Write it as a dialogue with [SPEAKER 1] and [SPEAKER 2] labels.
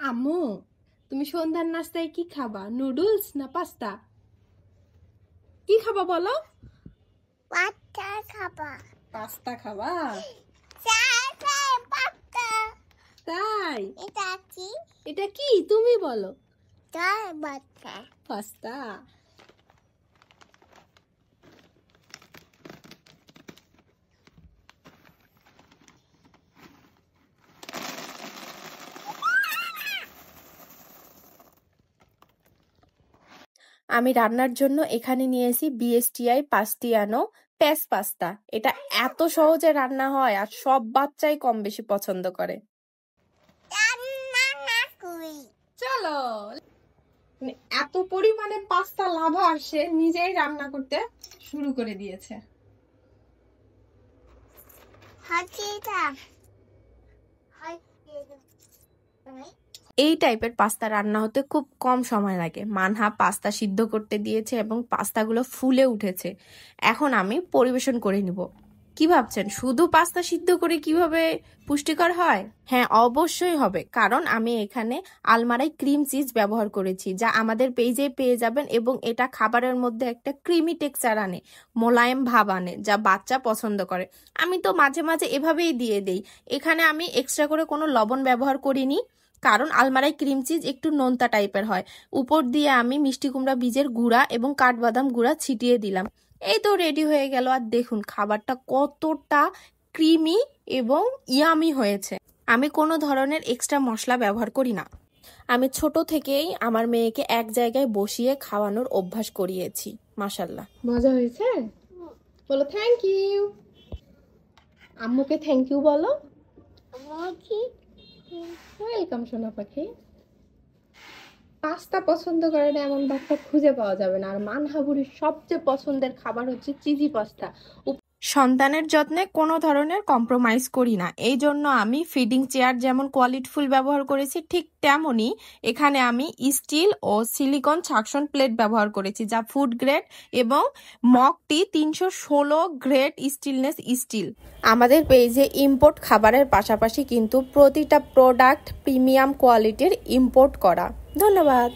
[SPEAKER 1] আম্মু, তুমি সন্ধ্যার নাস্তায় কি খাবা? নুডলস না পাস্তা? কি খাবা বলো?
[SPEAKER 2] পাস্তা খাবা।
[SPEAKER 1] পাস্তা খাবা?
[SPEAKER 2] পাস্তা।
[SPEAKER 1] তাই?
[SPEAKER 2] এটা কি?
[SPEAKER 1] এটা কি তুমি বলো?
[SPEAKER 2] পাস্তা।
[SPEAKER 1] পাস্তা। আমি রান্নার জন্য এখানে নিয়েছি বিএসটিআই পাস্তিয়ানো পেস পাস্তা। এটা এত সহজে রান্না হয় আর সব বাচ্চাই কম বেশি পছন্দ করে। চলো, এত পরিমাণে পাস্তা লাভার সে নিজেই রান্না করতে শুরু করে দিয়েছে। এই টাইপের পাস্তা রান্না হতে খুব কম সময় লাগে। মানহা পাস্তা সিদ্ধ করতে দিয়েছে এবং পাস্তাগুলো ফুলে উঠেছে। এখন আমি পরিবেশন করে নিব। কি ভাবছেন, শুধু পাস্তা সিদ্ধ করে কিভাবে পুষ্টিকর হয়? হ্যাঁ, অবশ্যই হবে, কারণ আমি এখানে আলমারাই ক্রিম চিজ ব্যবহার করেছি, যা আমাদের পেজে পেয়ে যাবেন, এবং এটা খাবারের মধ্যে একটা ক্রিমি টেক্সচার আনে, মোলায়েম ভাব আনে, যা বাচ্চা পছন্দ করে। আমি তো মাঝে মাঝে এভাবেই দিয়ে দেই। এখানে আমি এক্সট্রা করে কোনো লবণ ব্যবহার করিনি, কারণ আলমারাই ক্রিম চিজ একটু নোনতা টাইপের হয়। উপর দিয়ে আমি মিষ্টি কুমড়া বীজের গুঁড়া এবং কাঠবাদাম গুঁড়া ছিটিয়ে দিলাম। এই তো রেডি হয়ে গেল। আর দেখুন খাবারটা কতটা ক্রিমি এবং ইয়ামি হয়েছে। আমি কোনো ধরনের এক্সট্রা মশলা ব্যবহার করি না। আমি ছোট থেকেই আমার মেয়েকে এক জায়গায় বসিয়ে খাওয়ানোর অভ্যাস করিয়েছি। মাশাআল্লাহ, মজা হয়েছে? বলো থ্যাংক ইউ। আম্মুকে থ্যাংক ইউ বলো। ওয়েলকাম সোনা পাখি। পাস্তা পছন্দ করে না এমন বাচ্চা খুঁজে পাওয়া যাবে না। আর মানহাবুরির সবচেয়ে পছন্দের খাবার হচ্ছে চিজি পাস্তা। সন্তানের যত্নে কোনো ধরনের কম্প্রোমাইজ করি না। এই জন্য আমি ফিডিং চেয়ার যেমন কোয়ালিটিফুল ব্যবহার করেছি, ঠিক তেমনই এখানে আমি স্টিল ও সিলিকন সাকশন প্লেট ব্যবহার করেছি, যা ফুড গ্রেড, এবং মগটি 316 গ্রেড স্টিলনেস স্টিল। আমাদের পেজে ইম্পোর্ট খাবারের পাশাপাশি কিন্তু প্রতিটা প্রোডাক্ট প্রিমিয়াম কোয়ালিটির ইম্পোর্ট করা। ধন্যবাদ।